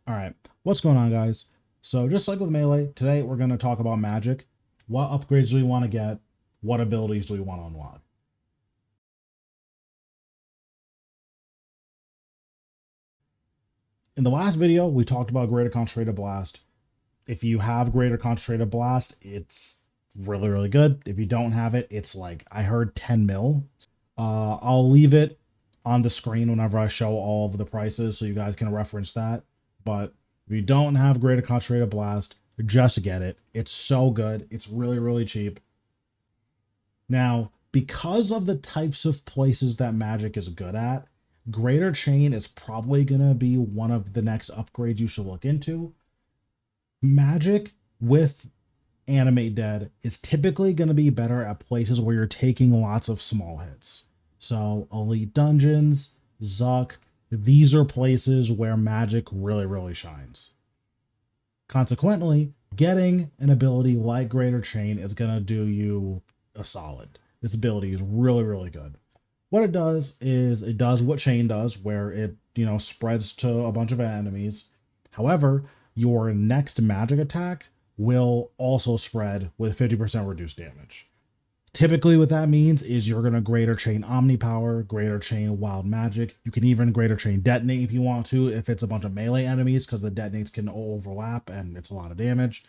All right, what's going on, guys? So just like with melee, today we're going to talk about magic. What upgrades do we want to get? What abilities do we want to unlock? In the last video, we talked about Greater Concentrated Blast. If you have Greater Concentrated Blast, it's really, really good. If you don't have it, it's like, I heard 10 mil. I'll leave it on the screen whenever I show all of the prices so you guys can reference that. But if you don't have Greater Concentrated Blast, just get it. It's so good. It's really, really cheap. Now, because of the types of places that magic is good at, Greater Chain is probably going to be one of the next upgrades you should look into. Magic with Animate Dead is typically going to be better at places where you're taking lots of small hits. So Elite Dungeons, tzkal-zuk, these are places where magic really, really shines. Consequently, getting an ability like Greater Chain is going to do you a solid. This ability is really, really good. What it does is it does what Chain does, where it, spreads to a bunch of enemies. However, your next magic attack will also spread with 50% reduced damage. Typically what that means is you're going to Greater Chain Omnipower, Greater Chain Wild Magic. You can even Greater Chain Detonate if you want to, if it's a bunch of melee enemies, because the detonates can overlap and it's a lot of damage.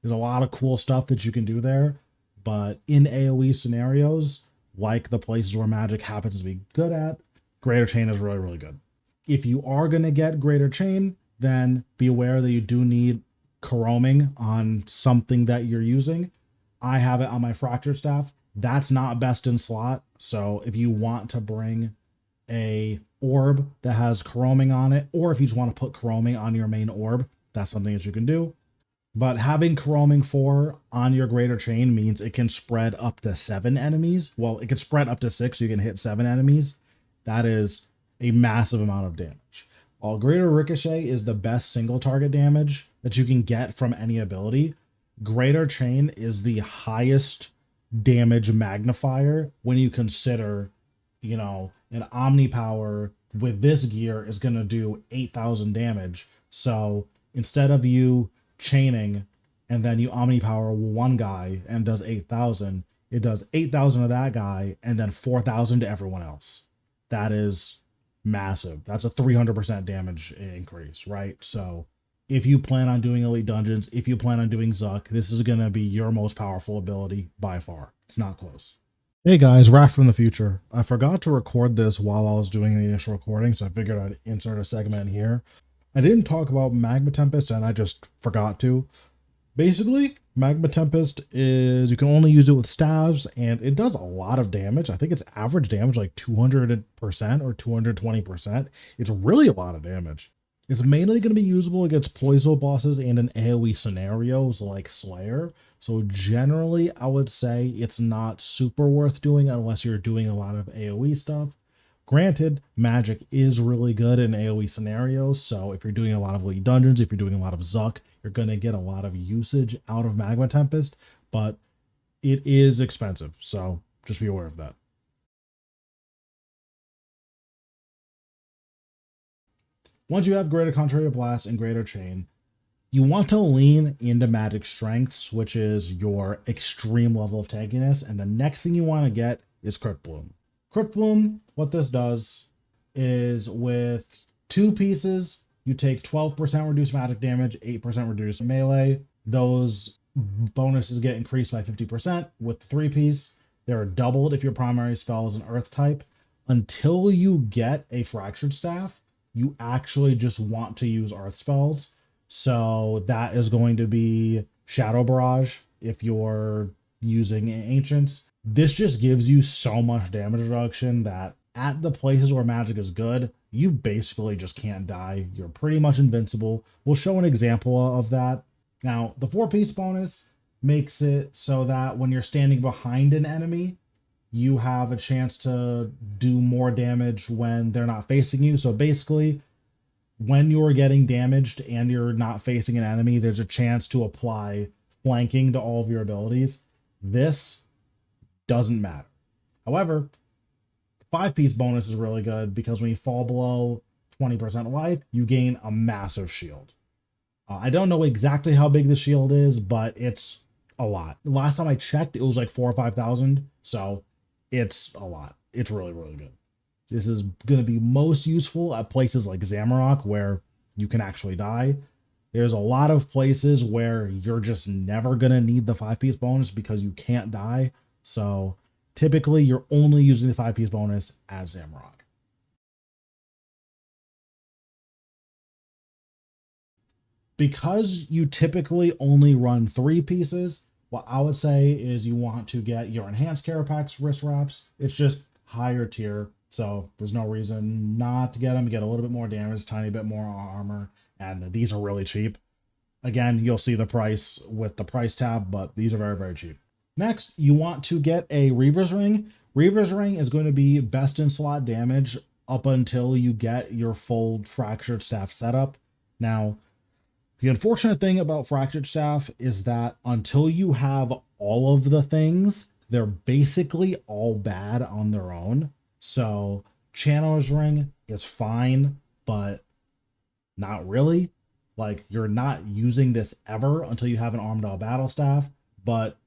There's a lot of cool stuff that you can do there, but in AoE scenarios, like the places where magic happens to be good at, Greater Chain is really, really good. If you are going to get Greater Chain, then be aware that you do need Coroming on something that you're using. I have it on my Fractured Staff. That's not best in slot. So if you want to bring a orb that has Coroming on it, or if you just want to put Coroming on your main orb, that's something that you can do. But having Coroming 4 on your Greater Chain means it can spread up to 7 enemies. Well, it can spread up to 6, so you can hit 7 enemies. That is a massive amount of damage. While Greater Ricochet is the best single target damage that you can get from any ability, Greater Chain is the highest damage magnifier when you consider, an Omnipower with this gear is going to do 8,000 damage. So instead of you chaining and then you Omnipower one guy and does 8,000, it does 8,000 of that guy and then 4,000 to everyone else. That is massive. That's a 300% damage increase, right? So if you plan on doing Elite Dungeons, if you plan on doing tzkal-zuk, this is going to be your most powerful ability by far. It's not close. Hey guys, Raph from the future. I forgot to record this while I was doing the initial recording, so I figured I'd insert a segment here. I didn't talk about Magma Tempest, and I just forgot to. Basically, Magma Tempest is, you can only use it with staves, and it does a lot of damage. I think it's average damage like 200% or 220%. It's really a lot of damage. It's mainly going to be usable against Poiso bosses and in AoE scenarios like Slayer. So generally, I would say it's not super worth doing unless you're doing a lot of AoE stuff. Granted, magic is really good in AoE scenarios, so if you're doing a lot of Elite Dungeons, if you're doing a lot of tzkal-zuk, you're going to get a lot of usage out of Magma Tempest, but it is expensive, so just be aware of that. Once you have Greater Concentrated Blast and Greater Chain, you want to lean into magic strengths, which is your extreme level of tankiness, and the next thing you want to get is Cryptbloom. Cryptbloom, what this does is with 2 pieces, you take 12% reduced magic damage, 8% reduced melee. Those bonuses get increased by 50%. With the 3-piece, they're doubled if your primary spell is an earth type. Until you get a Fractured Staff, you actually just want to use earth spells. So that is going to be Shadow Barrage if you're using Ancients. This just gives you so much damage reduction that at the places where magic is good, you basically just can't die. You're pretty much invincible. We'll show an example of that. Now, the 4-piece bonus makes it so that when you're standing behind an enemy, you have a chance to do more damage when they're not facing you. So basically, when you're getting damaged and you're not facing an enemy, there's a chance to apply flanking to all of your abilities. This doesn't matter. However, the 5-piece bonus is really good because when you fall below 20% life, you gain a massive shield. I don't know exactly how big the shield is, but it's a lot. The last time I checked, it was like 4,000 or 5,000. So it's a lot. It's really, really good. This is going to be most useful at places like Zamorak where you can actually die. There's a lot of places where you're just never going to need the 5-piece bonus because you can't die. So typically you're only using the 5-piece bonus as Zamorak. Because you typically only run 3 pieces, what I would say is you want to get your enhanced Kerapac's wrist wraps. It's just higher tier, so there's no reason not to get them. You get a little bit more damage, tiny bit more armor, and these are really cheap. Again, you'll see the price with the price tab, but these are very, very cheap. Next, you want to get a Reaver's Ring. Reaver's Ring is going to be best in slot damage up until you get your full Fractured Staff setup. Now, the unfortunate thing about Fractured Staff is that until you have all of the things, they're basically all bad on their own. So Channeler's Ring is fine, but not really. Like, you're not using this ever until you have an Armadyl Battle Staff, but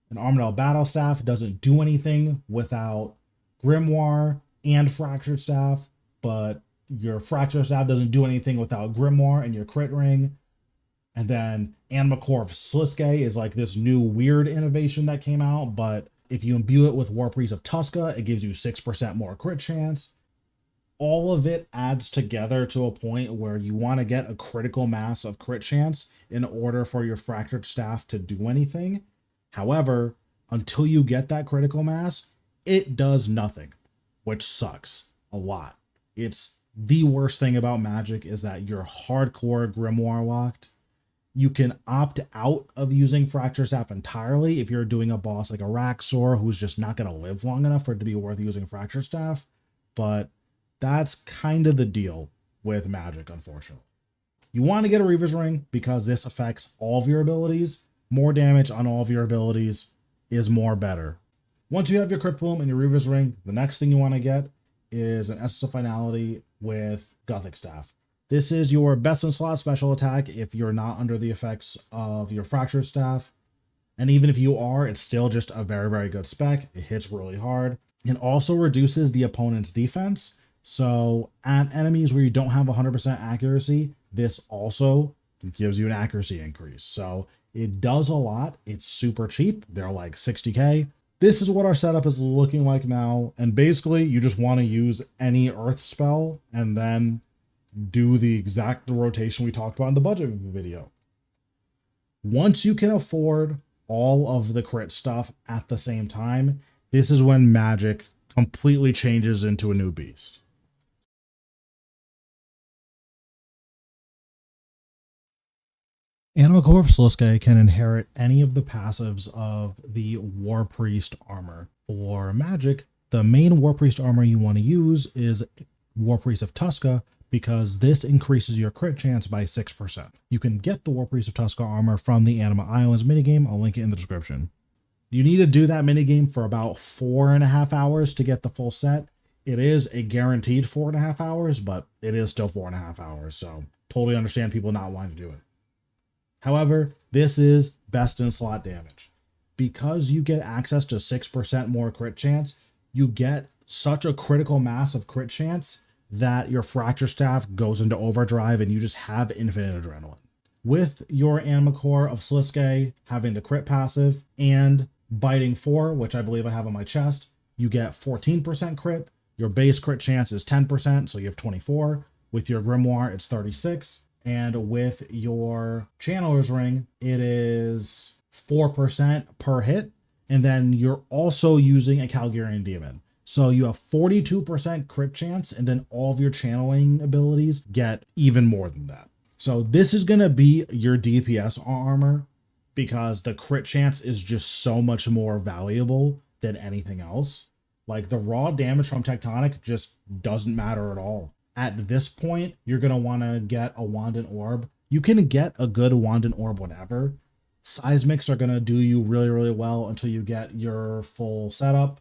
an Armadyl Battle Staff doesn't do anything without Grimoire and Fractured Staff, but your Fractured Staff doesn't do anything without Grimoire and your Crit Ring. And then Anima Core of Sliske is like this new weird innovation that came out, but if you imbue it with War Priest of Tzkal, it gives you 6% more crit chance. All of it adds together to a point where you want to get a critical mass of crit chance in order for your Fractured Staff to do anything. However, until you get that critical mass, it does nothing, which sucks a lot. It's the worst thing about Magic is that you're hardcore Grimoire locked. You can opt out of using Fractured Staff entirely if you're doing a boss like a Raxor who's just not going to live long enough for it to be worth using Fractured Staff. But that's kind of the deal with Magic, unfortunately. You want to get a Reaver's Ring because this affects all of your abilities. More damage on all of your abilities is more better. Once you have your Cryptbloom and your Reaver's Ring, the next thing you want to get is an Essence of Finality with Guthix Staff. This is your best in slot special attack if you're not under the effects of your Fractured Staff. And even if you are, it's still just a very, very good spec. It hits really hard. It also reduces the opponent's defense. So at enemies where you don't have 100% accuracy, this also gives you an accuracy increase. So it does a lot. It's super cheap. They're like 60k. This is what our setup is looking like now. And basically you just want to use any earth spell and then do the exact rotation we talked about in the budget video. Once you can afford all of the crit stuff at the same time, this is when Magic completely changes into a new beast. Anima Core of Sliske can inherit any of the passives of the War Priest armor. For Magic, the main War Priest armor you want to use is War Priest of Tzkal, because this increases your crit chance by 6%. You can get the War Priest of Tzkal armor from the Anima Islands minigame. I'll link it in the description. You need to do that minigame for about 4.5 hours to get the full set. It is a guaranteed 4.5 hours, but it is still 4.5 hours, so totally understand people not wanting to do it. However, this is best in slot damage. Because you get access to 6% more crit chance, you get such a critical mass of crit chance that your Fracture Staff goes into overdrive and you just have infinite adrenaline. With your Anima Core of Sliske having the crit passive and biting 4, which I believe I have on my chest, you get 14% crit. Your base crit chance is 10%, so you have 24. With your Grimoire, it's 36. And with your Channeler's Ring, it is 4% per hit. And then you're also using a Calgarian Demon. So you have 42% crit chance, and then all of your channeling abilities get even more than that. So this is going to be your DPS armor because the crit chance is just so much more valuable than anything else. Like the raw damage from Tectonic just doesn't matter at all. At this point, you're going to want to get a Wand and Orb. You can get a good Wand and Orb whenever. Seismics are going to do you really, really well until you get your full setup.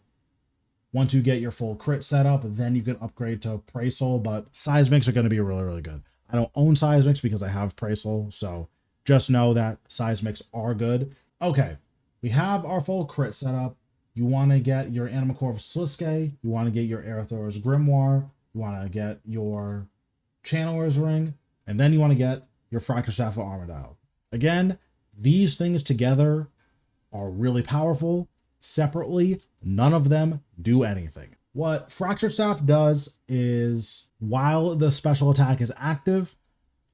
Once you get your full crit setup, then you can upgrade to FSoA, but seismics are going to be really, really good. I don't own seismics because I have FSoA, so just know that seismics are good. Okay, we have our full crit setup. You want to get your Anima Core of Sliske, you want to get your Aerithor's Grimoire, you want to get your Channeler's Ring, and then you want to get your Fracture Staff of Armadyl. Again, these things together are really powerful. Separately, none of them do anything. What Fracture Staff does is, while the special attack is active,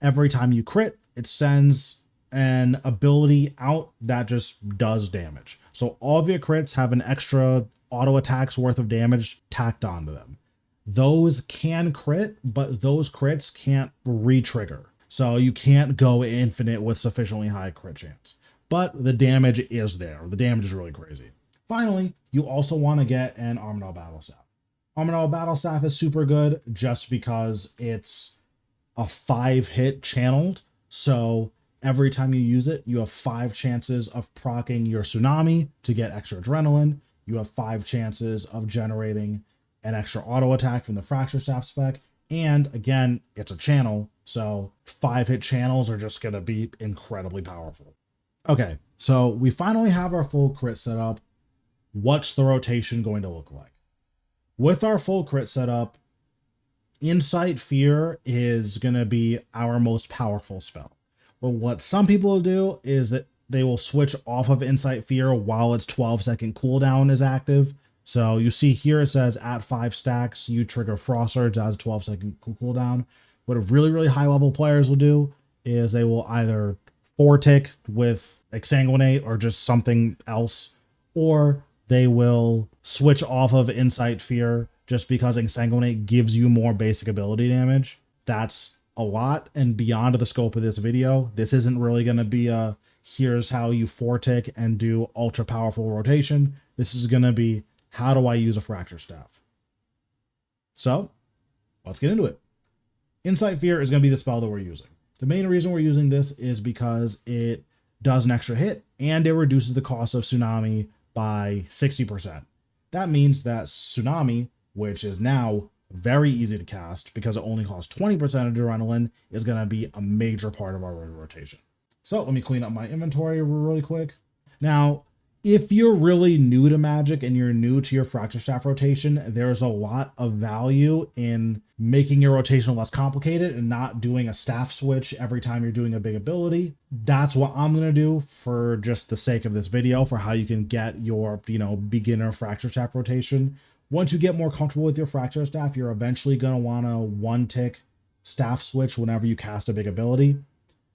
every time you crit, it sends an ability out that just does damage. So all of your crits have an extra auto attacks worth of damage tacked onto them. Those can crit, but those crits can't re-trigger. So you can't go infinite with sufficiently high crit chance. But the damage is there. The damage is really crazy. Finally, you also want to get an Armadyl Battle Staff. Armadyl Battle Staff is super good just because it's a 5-hit channeled. So every time you use it, you have 5 chances of proccing your Tsunami to get extra adrenaline. You have 5 chances of generating an extra auto attack from the Fracture Staff spec. And again, it's a channel, so 5-hit channels are just going to be incredibly powerful. Okay, so we finally have our full crit setup. What's the rotation going to look like? With our full crit setup, Insight Fear is going to be our most powerful spell. But what some people will do is that they will switch off of Insight Fear while its 12-second cooldown is active. So you see here it says at 5 stacks, you trigger Frost Surge as a 12-second cooldown. What really, really high-level players will do is they will either 4-tick with Exsanguinate or just something else, or they will switch off of Insight Fear just because Exsanguinate gives you more basic ability damage. That's a lot and beyond the scope of this video. This isn't really going to be a here's how you 4-tick and do ultra powerful rotation. This is going to be how do I use a Fracture Staff? So let's get into it. Insight Fear is going to be the spell that we're using. The main reason we're using this is because it does an extra hit and it reduces the cost of Tsunami by 60%. That means that Tsunami, which is now very easy to cast because it only costs 20% of adrenaline, is going to be a major part of our rotation. So let me clean up my inventory really quick. Now, if you're really new to Magic and you're new to your Fracture Staff rotation, there's a lot of value in making your rotation less complicated and not doing a staff switch every time you're doing a big ability. That's what I'm going to do for just the sake of this video for how you can get your, beginner Fracture Staff rotation. Once you get more comfortable with your Fracture Staff, you're eventually going to want to 1-tick staff switch whenever you cast a big ability.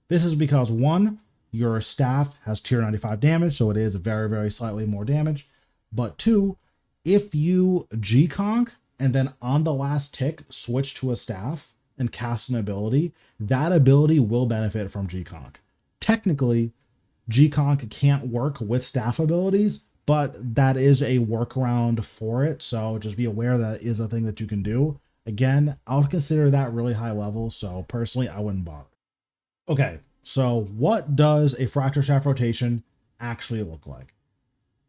This is because 1, your staff has tier 95 damage, so it is very, very slightly more damage. But 2, if you G-Conk and then on the last tick switch to a staff and cast an ability, that ability will benefit from G-Conk. Technically, G-Conk can't work with staff abilities, but that is a workaround for it, so just be aware that is a thing that you can do. Again, I would consider that really high level, so personally, I wouldn't bother. Okay. So what does a Fracture Staff rotation actually look like?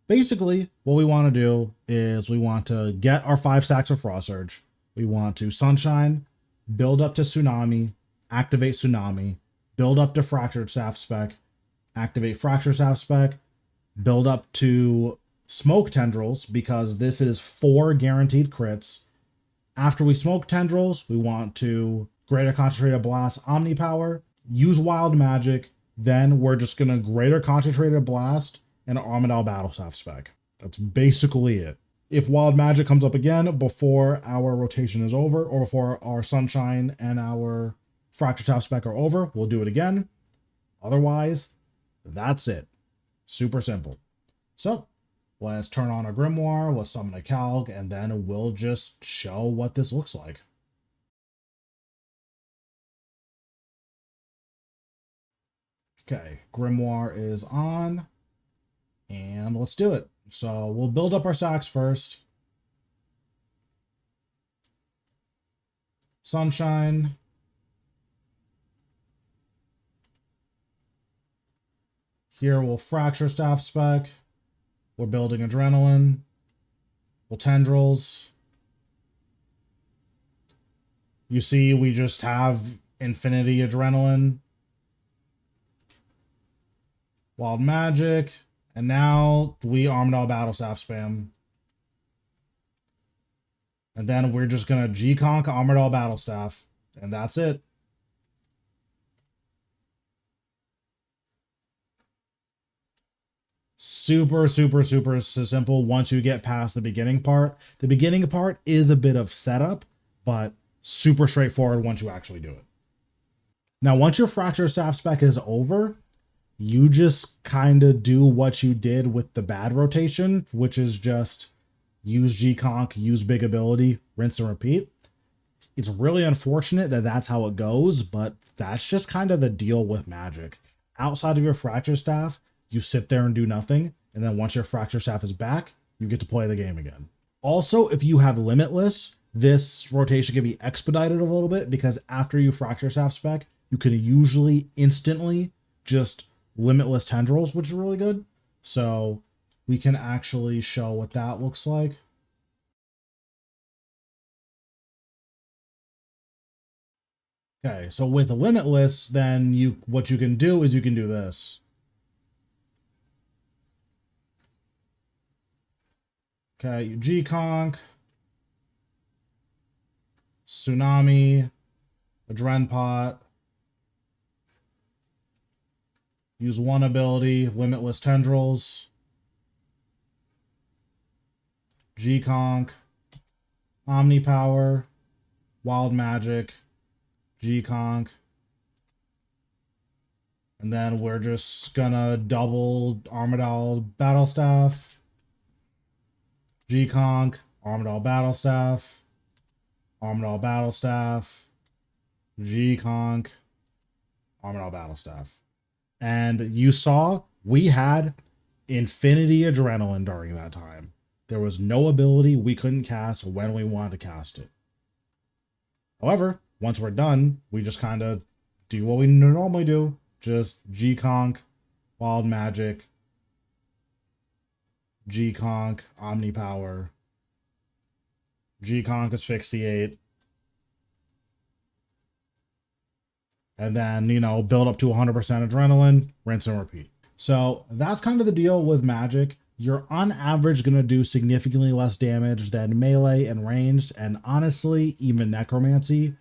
Basically, what we want to do is we want to get our 5 stacks of Frost Surge. We want to Sunshine, build up to Tsunami, activate Tsunami, build up to Fracture Staff spec, activate Fracture Staff spec, build up to Smoke Tendrils because this is 4 guaranteed crits. After we Smoke Tendrils, we want to Greater Concentrated Blast Omni Power, use Wild Magic, then we're just going to Greater Concentrated Blast and Armadyl Battle Staff spec. That's basically it. If Wild Magic comes up again before our rotation is over, or before our Sunshine and our Fracture Staff spec are over, we'll do it again. Otherwise, that's it. Super simple. So, let's turn on our Grimoire, let's summon a Calc, and then we'll just show what this looks like. Okay, Grimoire is on, and let's do it. So we'll build up our stacks first. Sunshine. Here we'll Fracture Staff spec. We're building Adrenaline. Well, tendrils. You see, we just have infinity adrenaline. Wild magic. And now we Armadyl battle staff spam. And then we're just gonna G-Conk Armadyl battle staff. And that's it. Super, super, super simple once you get past the beginning part. The beginning part is a bit of setup, but super straightforward once you actually do it. Now, once your Fracture Staff spec is over, you just kind of do what you did with the bad rotation, which is just use G-Conk, use big ability, rinse and repeat. It's really unfortunate that that's how it goes, but that's just kind of the deal with Magic. Outside of your Fracture Staff, you sit there and do nothing, and then once your Fracture Staff is back, you get to play the game again. Also, if you have Limitless, this rotation can be expedited a little bit because after you Fracture Staff spec, you can usually instantly just Limitless Tendrils, which is really good. So we can actually show what that looks like. Okay, so with Limitless, then what you can do is you can do this. Okay, you G-Conk, Tsunami, Adrenpot, use one ability, Limitless Tendrils, G-Conk, Omnipower, Wild Magic, G-Conk, and then we're just gonna double Armadyl Battle Staff, G-Conk, Armadyl Battle Staff, Armadyl Battle Staff, G-Conk, Armadyl Battle Staff. And you saw we had infinity adrenaline during that time. There was no ability we couldn't cast when we wanted to cast it. However, once we're done, we just kind of do what we normally do. Just G-Conk, Wild Magic, G-Conk, Omnipower, G-Conk Asphyxiate, and then, you know, build up to 100% adrenaline, rinse and repeat. So that's kind of the deal with Magic. You're on average going to do significantly less damage than melee and ranged, and honestly, even necromancy.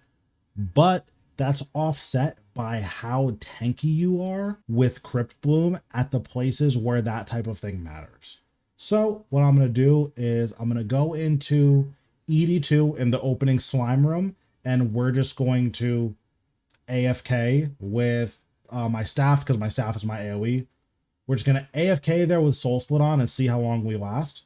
But that's offset by how tanky you are with Cryptbloom at the places where that type of thing matters. So what I'm going to do is I'm going to go into ED2 in the opening slime room, and we're just going to AFK with my staff, because my staff is my AoE. We're just going to AFK there with Soul Split on and see how long we last.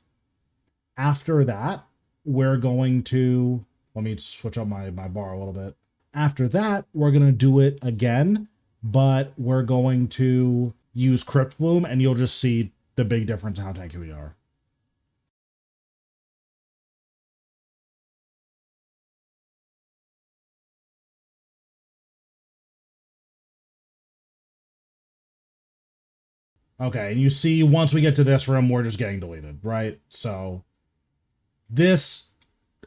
After that, we're going to... Let me switch up my bar a little bit. After that, we're going to do it again, but we're going to use Cryptbloom, and you'll just see the big difference in how tanky we are. Okay, and you see once we get to this room, we're just getting deleted, right? So this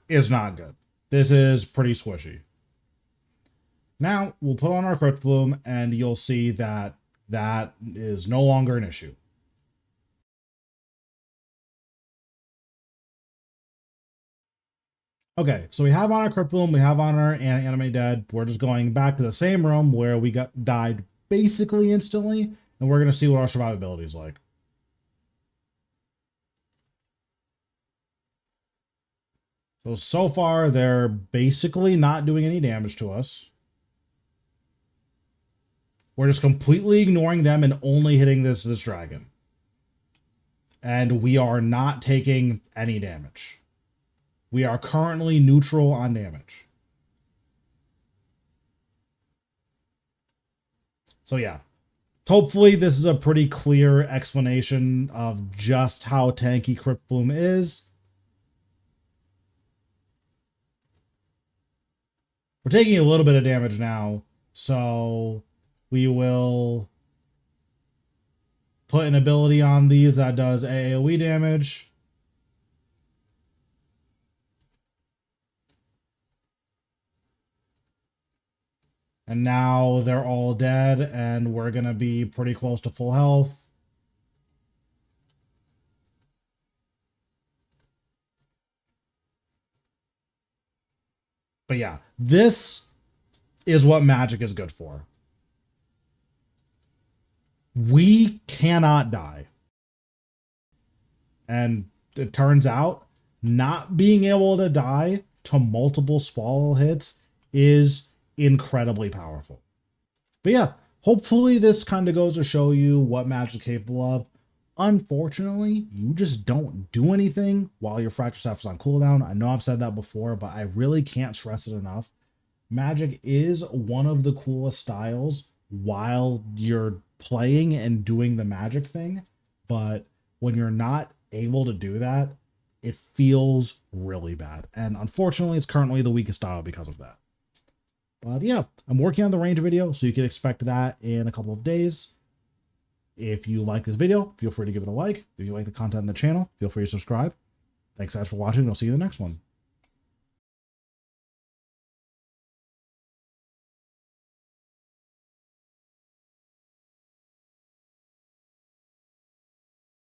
is not good. This is pretty squishy. Now we'll put on our Cryptbloom, and you'll see that that is no longer an issue. Okay, so we have on our Cryptbloom, we have on our Anime Dead. We're just going back to the same room where we died basically instantly, and we're going to see what our survivability is like. So far, they're basically not doing any damage to us. We're just completely ignoring them and only hitting this dragon. And we are not taking any damage. We are currently neutral on damage. So yeah. Hopefully this is a pretty clear explanation of just how tanky Cryptbloom is. We're taking a little bit of damage now, so we will put an ability on these that does AoE damage. And now they're all dead, and we're going to be pretty close to full health. But yeah, this is what Magic is good for. We cannot die. And it turns out not being able to die to multiple swallow hits is incredibly powerful. But yeah, hopefully this kind of goes to show you what Magic's capable of. Unfortunately, you just don't do anything while your Fracture Staff is on cooldown. I know I've said that before, but I really can't stress it enough. Magic is one of the coolest styles while you're playing and doing the magic thing, but when you're not able to do that, it feels really bad. And unfortunately, it's currently the weakest style because of that. But yeah, I'm working on the range video, so you can expect that in a couple of days. If you like this video, feel free to give it a like. If you like the content on the channel, feel free to subscribe. Thanks guys for watching, and I'll see you in the next one.